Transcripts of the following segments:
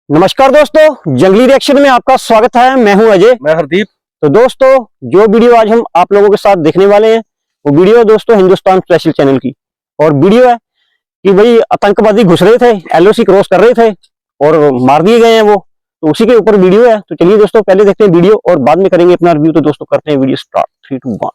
नमस्कार दोस्तों, जंगली रिएक्शन में आपका स्वागत है। मैं हूं अजय। मैं हरदीप। तो दोस्तों, जो वीडियो आज हम आप लोगों के साथ देखने वाले हैं वो वीडियो है दोस्तों हिंदुस्तान स्पेशल चैनल की। और वीडियो है कि भाई आतंकवादी घुस रहे थे, एलओसी क्रॉस कर रहे थे और मार दिए गए हैं वो। तो उसी के ऊपर वीडियो है। तो चलिए दोस्तों, पहले देखते हैं वीडियो और बाद में करेंगे अपना रिव्यू। तो दोस्तों करते हैं वीडियो स्टार्ट। 3, 2, 1।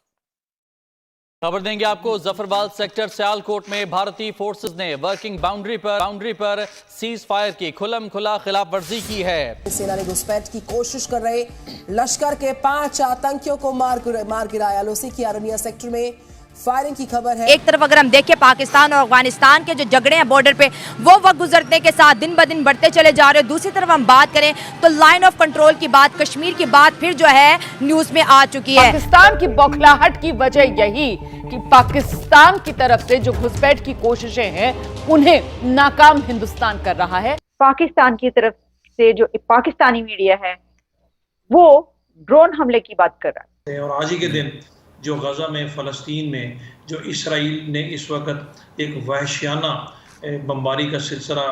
खबर देंगे आपको। जफरवाल सेक्टर सियालकोट में भारतीय फोर्सेस ने वर्किंग बाउंड्री पर सीज फायर की खुला खिलाफ वर्जी की है। सेना ने घुसपैठ की कोशिश कर रहे लश्कर के 5 आतंकियों को मार गिराया। एलओसी की आर्निया सेक्टर में फायरिंग की खबर है। एक तरफ अगर हम देखें पाकिस्तान और अफगानिस्तान के जो झगड़े हैं बॉर्डर पे, वो वक्त गुजरने के साथ दिन ब दिन बढ़ते चले जा रहे हैं। दूसरी तरफ हम बात करें तो लाइन ऑफ कंट्रोल की बात, कश्मीर की बात फिर जो है न्यूज में आ चुकी है। पाकिस्तान की बौखलाहट की वजह यही कि पाकिस्तान की तरफ से जो घुसपैठ की कोशिशें हैं उन्हें नाकाम हिंदुस्तान कर रहा है। पाकिस्तान की तरफ से जो पाकिस्तानी मीडिया है वो ड्रोन हमले की बात कर रहा है। और आज ही के दिन जो गजा में फ़लस्तीन में जो इसराइल ने इस वक्त एक वहशियाना बमबारी का सिलसिला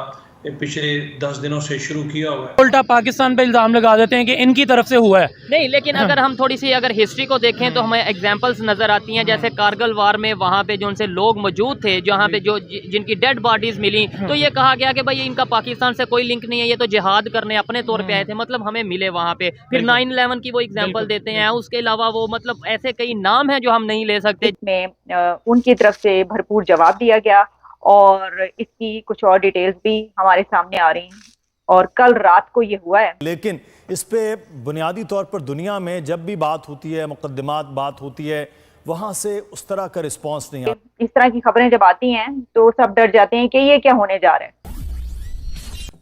पिछले 10 दिनों से शुरू किया हुआ है। उल्टा पाकिस्तान पे इल्जाम लगा देते हैं कि इनकी तरफ से हुआ है। नहीं, लेकिन अगर हम थोड़ी सी अगर हिस्ट्री को देखें तो हमें एग्जांपल्स नजर आती हैं। जैसे कारगिल वार में वहाँ पे जो उनसे लोग मौजूद थे, जहाँ पे जो जिनकी डेड बॉडीज मिली, तो ये कहा गया कि भाई इनका पाकिस्तान से कोई लिंक नहीं है, ये तो जिहाद करने अपने तौर पे आए थे, मतलब हमें मिले वहाँ पे। फिर 9/11 की वो एग्जाम्पल देते हैं। उसके अलावा वो मतलब ऐसे कई नाम है जो हम नहीं ले सकते। इसमें उनकी तरफ से भरपूर जवाब दिया गया और इसकी कुछ और डिटेल्स भी हमारे सामने आ रही हैं। और कल रात को ये हुआ है। लेकिन इस पे बुनियादी तौर पर दुनिया में जब भी बात होती है, मुकदमात बात होती है, वहां से उस तरह का रिस्पांस नहीं आता। इस तरह की खबरें जब आती हैं तो सब डर जाते हैं कि ये क्या होने जा रहा है।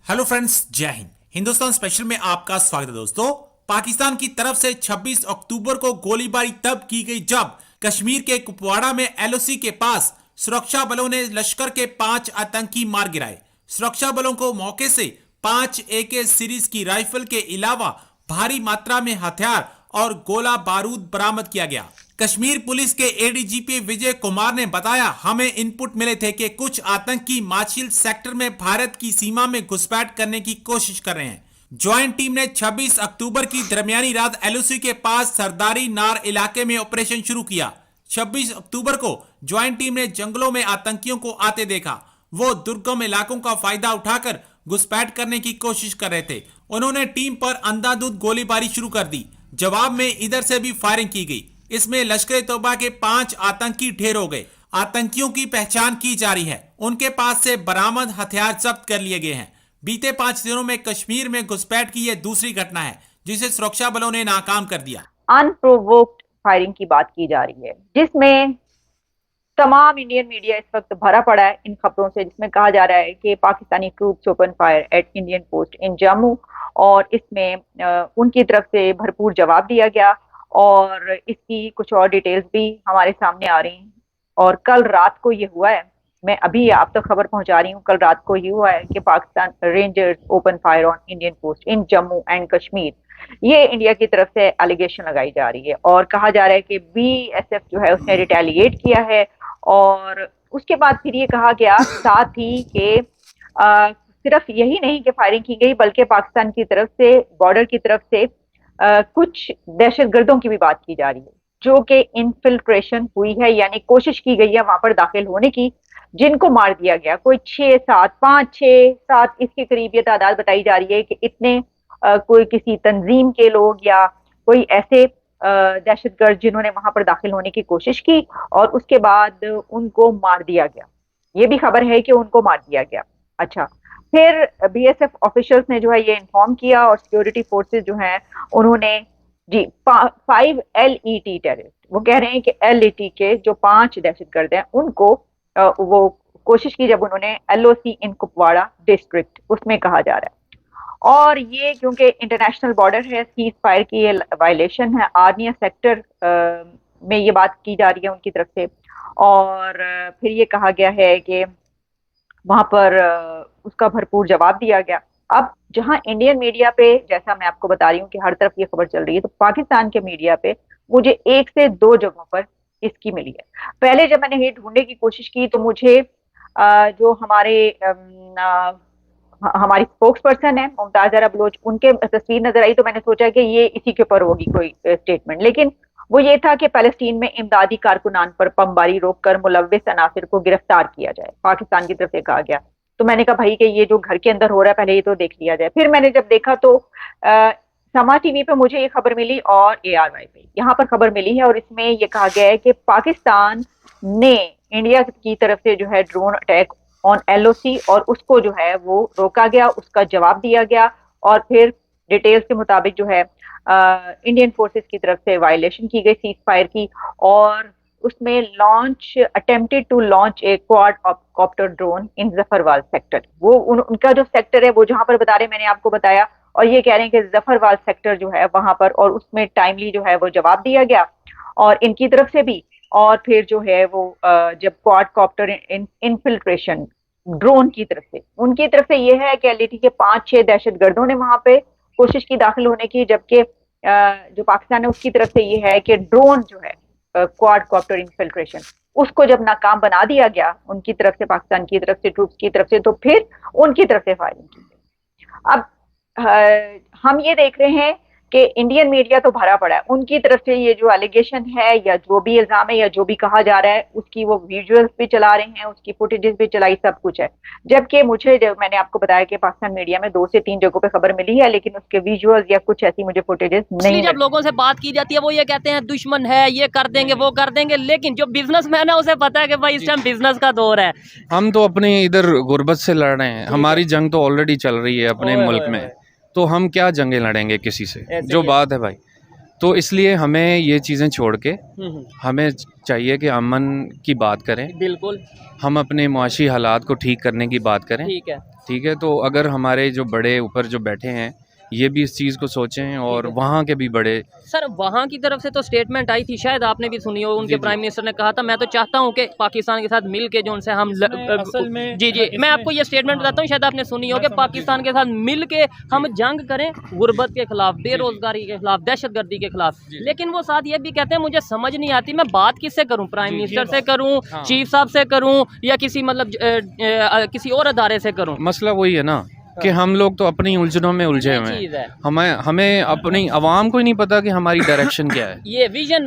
हेलो फ्रेंड्स, जय हिंद। हिंदुस्तान स्पेशल में आपका स्वागत है। दोस्तों, पाकिस्तान की तरफ से 26 अक्टूबर को गोलीबारी तब की गई जब कश्मीर के कुपवाड़ा में एलओसी के पास सुरक्षा बलों ने लश्कर के 5 आतंकी मार गिराए। सुरक्षा बलों को मौके से 5 AK सीरीज की राइफल के अलावा भारी मात्रा में हथियार और गोला बारूद बरामद किया गया। कश्मीर पुलिस के ADGP विजय कुमार ने बताया, हमें इनपुट मिले थे कि कुछ आतंकी माछिल सेक्टर में भारत की सीमा में घुसपैठ करने की कोशिश कर रहे हैं। ज्वाइंट टीम ने 26 अक्टूबर की दरमियानी रात एलओसी के पास सरदारी नार इलाके में ऑपरेशन शुरू किया। 26 अक्टूबर को ज्वाइंट टीम ने जंगलों में आतंकियों को आते देखा। वो दुर्गम इलाकों का फायदा उठाकर घुसपैठ करने की कोशिश कर रहे थे। उन्होंने टीम पर अंधाधुंध गोलीबारी शुरू कर दी। जवाब में इधर से भी फायरिंग की गई। इसमें लश्कर तौबा के 5 आतंकी ढेर हो गए। आतंकियों की पहचान की जा रही है। उनके पास से बरामद हथियार जब्त कर लिए गए हैं। बीते 5 दिनों में कश्मीर में घुसपैठ की यह दूसरी घटना है जिसे सुरक्षा बलों ने नाकाम कर दिया। अनप्रोवोक्ड फायरिंग की बात की जा रही है जिसमें तमाम इंडियन मीडिया इस वक्त भरा पड़ा है इन खबरों से, जिसमें कहा जा रहा है कि Pakistani troops open fire at Indian post इन जम्मू। और इसमें उनकी तरफ से भरपूर जवाब दिया गया और इसकी कुछ और डिटेल्स भी हमारे सामने आ रही हैं। और कल रात को ये हुआ है। मैं अभी आप तक खबर पहुंचा रही हूँ। कल रात को ये हुआ है कि Pakistan rangers open fire on Indian post in Jammu and Kashmir. ये इंडिया की तरफ से एलिगेशन लगाई जा रही है और कहा जा रहा है कि BSF जो है उसने रिटेलिएट किया है। और उसके बाद फिर ये कहा गया साथ ही कि सिर्फ यही नहीं कि फायरिंग की गई, बल्कि पाकिस्तान की तरफ से, बॉर्डर की तरफ से कुछ दहशतगर्दों की भी बात की जा रही है जो कि इनफिल्ट्रेशन हुई है, यानी कोशिश की गई है वहां पर दाखिल होने की, जिनको मार दिया गया। कोई 5, 6, 7 इसके करीब ये तादाद बताई जा रही है कि इतने कोई किसी तंजीम के लोग या कोई ऐसे दहशतगर्द जिन्होंने वहां पर दाखिल होने की कोशिश की और उसके बाद उनको मार दिया गया। ये भी खबर है कि उनको मार दिया गया। अच्छा, फिर BSF ऑफिशियल्स ने जो है ये इन्फॉर्म किया और सिक्योरिटी फोर्सेस जो हैं उन्होंने 5 LET टेररिस्ट, वो कह रहे हैं कि LET के जो 5 दहशतगर्द हैं उनको वो कोशिश की जब उन्होंने LOC इन कुपवाड़ा डिस्ट्रिक्ट, उसमें कहा जा रहा है। और ये क्योंकि इंटरनेशनल बॉर्डर है, सीज फायर की ये वायलेशन है। आर्निया सेक्टर में ये बात की जा रही है उनकी तरफ से। और फिर ये कहा गया है कि वहां पर उसका भरपूर जवाब दिया गया। अब जहां इंडियन मीडिया पे, जैसा मैं आपको बता रही हूँ कि हर तरफ ये खबर चल रही है, तो पाकिस्तान के मीडिया पे मुझे 1 से 2 जगहों पर इसकी मिली है। पहले जब मैंने ये ढूंढने की कोशिश की तो मुझे जो हमारे हमारी स्पोक्स पर्सन है मुमताज जरा बलोच, उनके तस्वीर नजर आई तो मैंने सोचा कि ये इसी के ऊपर होगी कोई स्टेटमेंट, लेकिन वो ये था कि फलस्तीन में इमदादी कारकुनान पर बमबारी रोककर मुलव्विस अनासिर को गिरफ्तार किया जाए, पाकिस्तान की तरफ से कहा गया। तो मैंने कहा भाई कि ये जो घर के अंदर हो रहा है पहले ये तो देख लिया जाए। फिर मैंने जब देखा तो समा टीवी पे मुझे ये खबर मिली और ARY पे यहाँ पर खबर मिली है, और इसमें ये कहा गया है कि पाकिस्तान ने इंडिया की तरफ से जो है ड्रोन अटैक ऑन LOC और उसको जो है वो रोका गया, उसका जवाब दिया गया, और फिर डिटेल्स के मुताबिक जो है इंडियन फोर्सेस की तरफ से वायलेशन की गई सीज फायर की, और उसमें attempted to launch a quadcopter drone in Zafarwal sector. वो उनका जो सेक्टर है वो जहां पर बता रहे, मैंने आपको बताया, और ये कह रहे हैं कि जफरवाल सेक्टर जो है वहां पर, और उसमें टाइमली जो है वो जवाब दिया गया और इनकी तरफ से भी। और फिर जो है वो जब क्वाड कॉप्टर इनफिल्ट्रेशन ड्रोन की तरफ से, उनकी तरफ से ये है कि LAT के 5-6 दहशतगर्दों ने वहां पे कोशिश की दाखिल होने की, जबकि जो पाकिस्तान है उसकी तरफ से ये है कि ड्रोन जो है क्वाड कॉप्टर इनफिल्ट्रेशन, उसको जब नाकाम बना दिया गया उनकी तरफ से, पाकिस्तान की तरफ से, ट्रूप्स की तरफ से, तो फिर उनकी तरफ से फायरिंग की गई। अब हम ये देख रहे हैं कि इंडियन मीडिया तो भरा पड़ा है, उनकी तरफ से ये जो एलिगेशन है या जो भी इल्जाम है या जो भी कहा जा रहा है उसकी वो विजुअल्स भी चला रहे हैं, उसकी फुटेजेस भी चलाई, सब कुछ है। जबकि मुझे, जब मैंने आपको बताया कि पाकिस्तान मीडिया में 2 से 3 जगहों पे खबर मिली है, लेकिन उसके विजुअल्स या कुछ ऐसी मुझे फुटेजेस नहीं। जब लोगों से बात की जाती है वो ये कहते हैं दुश्मन है, ये कर देंगे वो कर देंगे, लेकिन जो बिजनेसमैन है उसे पता है कि भाई इस टाइम बिजनेस का दौर है। हम तो अपने इधर गुर्बत से लड़ रहे हैं, हमारी जंग तो ऑलरेडी चल रही है अपने मुल्क में, तो हम क्या जंगें लड़ेंगे किसी से, जो बात है भाई। तो इसलिए हमें ये चीज़ें छोड़ के हमें चाहिए कि अमन की बात करें, बिल्कुल हम अपने मुआशी हालात को ठीक करने की बात करें। ठीक है, तो अगर हमारे जो बड़े ऊपर जो बैठे हैं ये भी इस चीज़ को सोचें, और वहाँ के भी बड़े। सर वहाँ की तरफ से तो स्टेटमेंट आई थी, शायद आपने भी सुनी हो, उनके प्राइम मिनिस्टर ने कहा था मैं तो चाहता हूँ कि पाकिस्तान के साथ मिल के जो उनसे हम जी मैं आपको ये स्टेटमेंट बताता हूँ, शायद आपने सुनी हो कि पाकिस्तान के साथ मिल के हम जंग करें गुर्बत के खिलाफ, बेरोजगारी के खिलाफ, दहशतगर्दी के खिलाफ। लेकिन वो साथ ये भी कहते हैं मुझे समझ नहीं आती मैं बात किससे करूँ, प्राइम मिनिस्टर से करूँ, चीफ साहब से करूँ, या किसी मतलब किसी और अदारे से करूँ। मसला वही है ना कि हम लोग तो अपनी उलझनों में उलझे हुए हैं, हमें अपनी आवाम को ही नहीं पता कि हमारी डायरेक्शन क्या है। ये विजन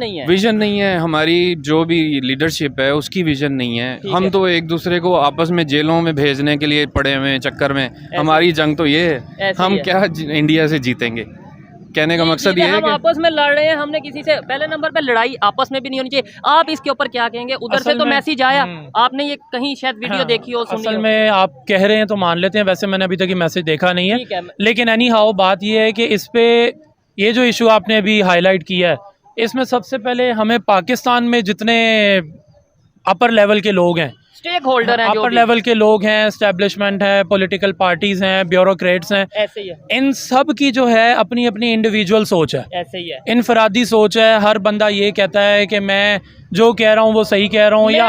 नहीं है, हमारी जो भी लीडरशिप है उसकी विजन नहीं है। हम तो एक दूसरे को आपस में जेलों में भेजने के लिए पड़े हुए हैं चक्कर में। हमारी जंग तो ये है, हम क्या इंडिया से जीतेंगे। कहने का मकसद ये है हम आपस में लड़ रहे हैं, हमने किसी से, पहले नंबर पे लड़ाई आपस में भी नहीं होनी चाहिए। आप इसके ऊपर क्या कहेंगे? उधर से तो मैसेज आया, आपने ये कहीं शायद वीडियो देखी हो, सुनी असल में आप कह रहे हैं तो मान लेते हैं, वैसे मैंने अभी तक ये मैसेज देखा नहीं है, लेकिन एनी हाउ बात ये है कि इस पे ये जो इशू आपने अभी हाईलाइट किया है, इसमें सबसे पहले हमें पाकिस्तान में जितने अपर लेवल के लोग हैं, स्टेक होल्डर हैं, अपर लेवल के लोग हैं, एस्टेब्लिशमेंट है, पॉलिटिकल पार्टीज हैं, ब्यूरोक्रेट्स हैं, ऐसे ही है। इन सब की जो है अपनी अपनी इंडिविजुअल सोच है, ऐसे ही है, इनफरादी सोच है। हर बंदा ये कहता है कि मैं जो कह रहा हूँ वो सही कह रहा हूँ, या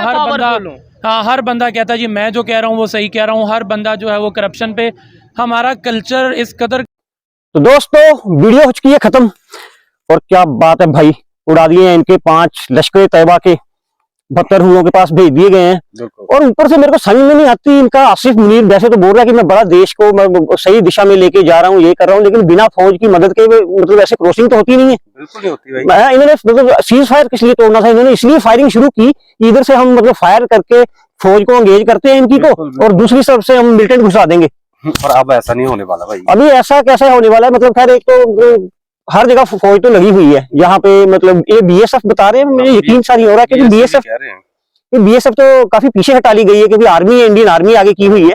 हर बंदा कहता है जी मैं जो कह रहा हूँ वो सही कह रहा हूँ। हर बंदा जो है वो करप्शन पे, हमारा कल्चर इस कदर। तो दोस्तों वीडियो हो चुकी है खत्म, और क्या बात है भाई, उड़ा दिए हैं इनके 5 लश्कर तैयबा के 72 हुओं के पास भेज दिए गए हैं। और ऊपर से मेरे को समझ में नहीं आती इनका आसिफ मुनीर वैसे तो बोल रहा है कि मैं बड़ा देश को मैं सही दिशा में लेके जा रहा हूँ, ये कर रहा हूँ, लेकिन बिना फौज की मदद के मतलब ऐसे क्रॉसिंग तो होती नहीं है। बिल्कुल नहीं होती भाई। इन्होंने मतलब सीज फायर किस लिए तोड़ना था, इन्होंने इसलिए फायरिंग शुरू की, इधर से हम मतलब फायर करके फौज को एंगेज करते हैं इनकी को, और दूसरी तरफ से हम मिलिटेंट घुसा देंगे। और अब ऐसा नहीं होने वाला भाई, अभी ऐसा कैसे होने वाला है? मतलब खैर एक तो हर जगह फौज तो लगी हुई है यहाँ पे, मतलब ये BSF बता रहे हैं, मुझे यकीन सा नहीं हो रहा क्योंकि BSF तो काफी पीछे हटा ली गई है, क्योंकि आर्मी, इंडियन आर्मी आगे की हुई है,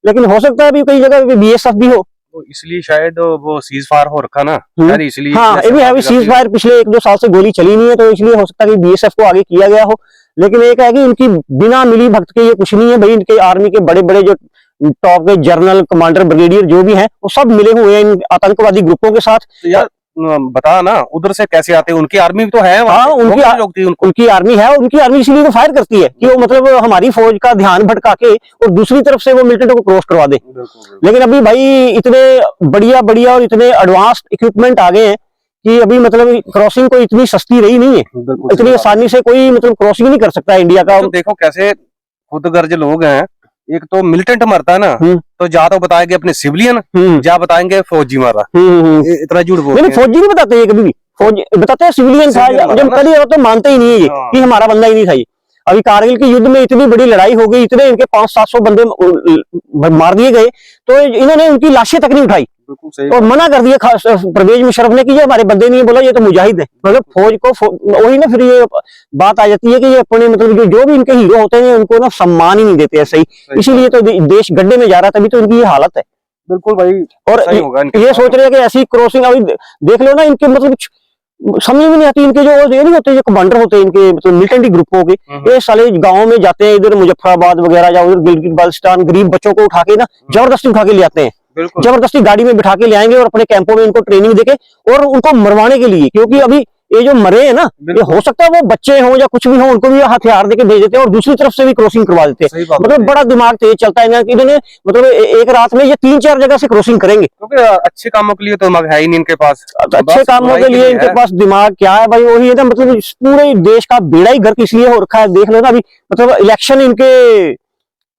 लेकिन हो सकता है अभी कई जगह BSF भी हो, इसलिए शायद वो सीज फायर हो रखा ना, इसलिए। हाँ, ये भी है, सीज फायर पिछले 1-2 साल से गोली चली नहीं है, तो इसलिए हो सकता है कि BSF को आगे किया गया हो। लेकिन एक है कि इनकी बिना मिली भगत के ये कुछ नहीं है भाई। इनके आर्मी के बड़े बड़े जो टॉप के जनरल, कमांडर, ब्रिगेडियर जो भी हैं, वो सब मिले हुए हैं इन आतंकवादी ग्रुपों के साथ। तो यार बता ना, उधर से कैसे आते हैं? उनकी आर्मी तो है, हाँ, उनकी आर्मी है, उनकी आर्मी इसलिए तो फायर करती है कि वो मतलब हमारी फौज का ध्यान भटका के और दूसरी तरफ से वो मिलिटेंट को क्रॉस करवा दे। लेकिन अभी भाई इतने बढ़िया बढ़िया और इतने एडवांस इक्विपमेंट आ गए हैं कि अभी मतलब क्रॉसिंग कोई इतनी सस्ती रही नहीं है, इतनी आसानी से कोई मतलब क्रॉसिंग नहीं कर सकता इंडिया का। तो देखो कैसे खुदगर्ज लोग हैं, एक तो मिलिटेंट मरता है ना, तो जा तो बताएंगे अपने सिविलियन, जा बताएंगे फौजी मारा। इतना झूठ बोलते हैं। फौजी नहीं बताते ये कभी भी, फौजी बताते हैं सिविलियन था, जब कभी तो मानते ही नहीं है ये कि हमारा बंदा ही नहीं था ये। अभी कारगिल के युद्ध में इतनी बड़ी लड़ाई हो गई, इतने इनके 500-700 बंदे मार दिए गए, तो इन्होंने उनकी लाशें तक नहीं उठाई और मना कर दिया परवेज मुशर्रफ ने कि ये हमारे बंदे नहीं है, बोला ये तो मुजाहिद है। मतलब फौज को वही ना, फिर ये बात आ जाती है कि ये अपने मतलब जो भी इनके हीरो होते हैं उनको ना सम्मान ही नहीं देते ऐसे ही, इसीलिए तो देश गड्ढे में जा रहा है, तभी तो इनकी ये हालत है। बिल्कुल भाई। और ये सोच रहे हैं कि ऐसी क्रॉसिंग, अभी देख लो ना इनके मतलब समझ में नहीं आती, इनके जो ये नहीं होते, जो कमांडर होते हैं इनके मतलब मिलिटेंट ग्रुपों के, ये साले गाँव में जाते हैं, इधर मुजफ्फराबाद वगैरह या उधर गिलगित बाल्टिस्तान, गरीब बच्चों को उठा के ना जबरदस्ती उठा के ले आते हैं, जबरदस्ती गाड़ी में बिठा के ले आएंगे और अपने कैंपों में इनको ट्रेनिंग देके और उनको मरवाने के लिए, क्योंकि अभी ये जो मरे हैं ना, ये हो सकता है वो बच्चे हों या कुछ भी हो, उनको भी हथियार देके भेज देते हैं और दूसरी तरफ से भी क्रॉसिंग करवा देते हैं। मतलब बड़ा दिमाग तेज चलता है कि इन्होंने मतलब एक रात में ये 3-4 जगह से क्रॉसिंग करेंगे, क्योंकि अच्छे कामों के लिए तो दिमाग है ही नहीं इनके पास। अच्छे कामों के लिए इनके पास दिमाग क्या है भाई, वही है ना, मतलब पूरे देश का बेड़ा ही गर्क इसलिए हो रखा है। देख लो ना अभी मतलब इलेक्शन इनके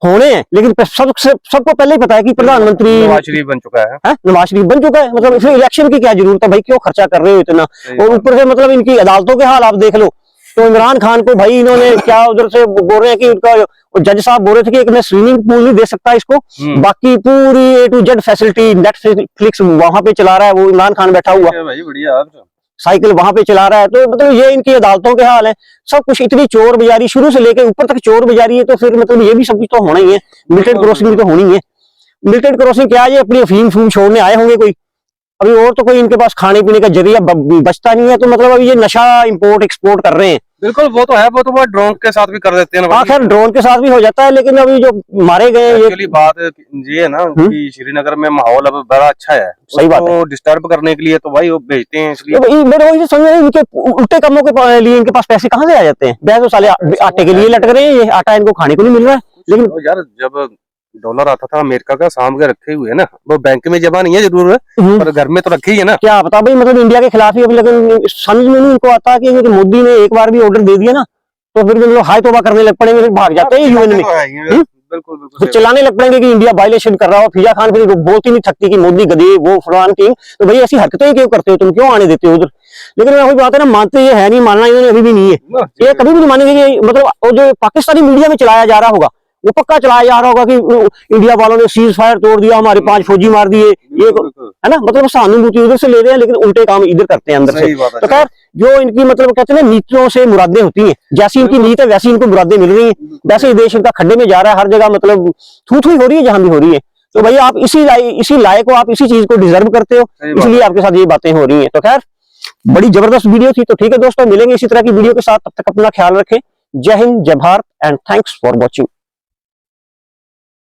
होने हैं, लेकिन सबको पहले ही पता है कि प्रधानमंत्री नवाज शरीफ बन चुका है, नवाज शरीफ बन चुका है, मतलब फिर इलेक्शन की क्या जरूरत है भाई, क्यों खर्चा कर रहे हो इतना। और ऊपर से मतलब इनकी अदालतों के हाल आप देख लो, तो इमरान खान को भाई इन्होंने क्या उधर से बोल रहे हैं कि उनका जज साहब बोल रहे थे कि एक मैं स्विमिंग पूल नहीं दे सकता इसको, बाकी पूरी A to Z facility Netflix वहां पे चला रहा है, वो इमरान खान बैठा हुआ भाई, बढ़िया साइकिल वहां पे चला रहा है। तो मतलब ये इनकी अदालतों के हाल है, सब कुछ इतनी चोर बाजारी शुरू से लेके ऊपर तक चोर बाजारी है, तो फिर मतलब ये भी सब कुछ तो होना ही है, मिलिटेंट क्रॉसिंग भी तो होनी है। मिलिटेंट क्रॉसिंग क्या है, ये अपनी अफीम फूम छोड़ने आए होंगे कोई, अभी और तो कोई इनके पास खाने पीने का जरिया बचता नहीं है, तो मतलब अभी ये नशा इंपोर्ट एक्सपोर्ट कर रहे हैं। बिल्कुल, वो तो है, वो तो ड्रोन के साथ भी कर देते हैं ना। खैर ड्रोन के साथ भी हो जाता है, लेकिन अभी जो मारे गए ये बात ये है ना कि श्रीनगर में माहौल अब बड़ा अच्छा है, सही बात है। डिस्टर्ब करने के लिए तो भाई वो भेजते हैं, इसलिए मेरे वही समझ रहे इनके उल्टे कामों के लिए इनके पास पैसे कहाँ से आ जाते हैं। बैग तो साले आटे के लिए लटक रहे हैं, ये आटा इनको खाने को नहीं मिल रहा है। लेकिन यार जब डॉलर आता था अमेरिका का साम के रखे हुए है ना, वो बैंक में जमा नहीं है जरूर, पर घर में तो रखे ही है ना। क्या पता भाई, मतलब इंडिया के खिलाफ ही अभी, लेकिन समझ में नहीं इनको आता कि मोदी ने एक बार भी ऑर्डर दे दिया ना, तो फिर लोग हाय तोबा करने लग पड़ेंगे, फिर भाग जाते हैं यूएन में, फिर चिल्लाने लग पड़ेंगे कि इंडिया वायलेशन कर रहा हो। फिजा खान फिर बोलती नहीं थकती कि मोदी गधे वो फलान किंग, तो भाई ऐसी हरकतें क्यों करते हो तुम, क्यों आने देते हो उधर। लेकिन वही बात है ना, मानते ये है नहीं, मानना इन्होंने अभी भी नहीं है, ये कभी भी नहीं मानेंगे कि मतलब जो पाकिस्तानी मीडिया में चलाया जा रहा होगा वो पक्का चलाया जा रहा होगा कि इंडिया वालों ने सीज फायर तोड़ दिया, हमारे 5 फौजी मार दिए, ये है ना, मतलब सहानुभूति उधर से ले रहे हैं, लेकिन उल्टे काम इधर करते हैं अंदर से। तो खैर जो इनकी मतलब कहते हैं ना, नीतियों से मुरादें होती हैं, जैसी इनकी नीत है वैसी इनको मुरादें मिल रही हैं, वैसे ही देश इनका खड्डे में जा रहा है, हर जगह मतलब थू-थू हो रही है जहां भी हो रही है। तो भाई आप इसी लायक को, आप इसी चीज को डिजर्व करते हो, इसलिए आपके साथ ये बातें हो रही है। तो खैर बड़ी जबरदस्त वीडियो थी, तो ठीक है दोस्तों, मिलेंगे इसी तरह की वीडियो के साथ, तब तक अपना ख्याल रखें। जय हिंद, जय Bharat and thanks for watching.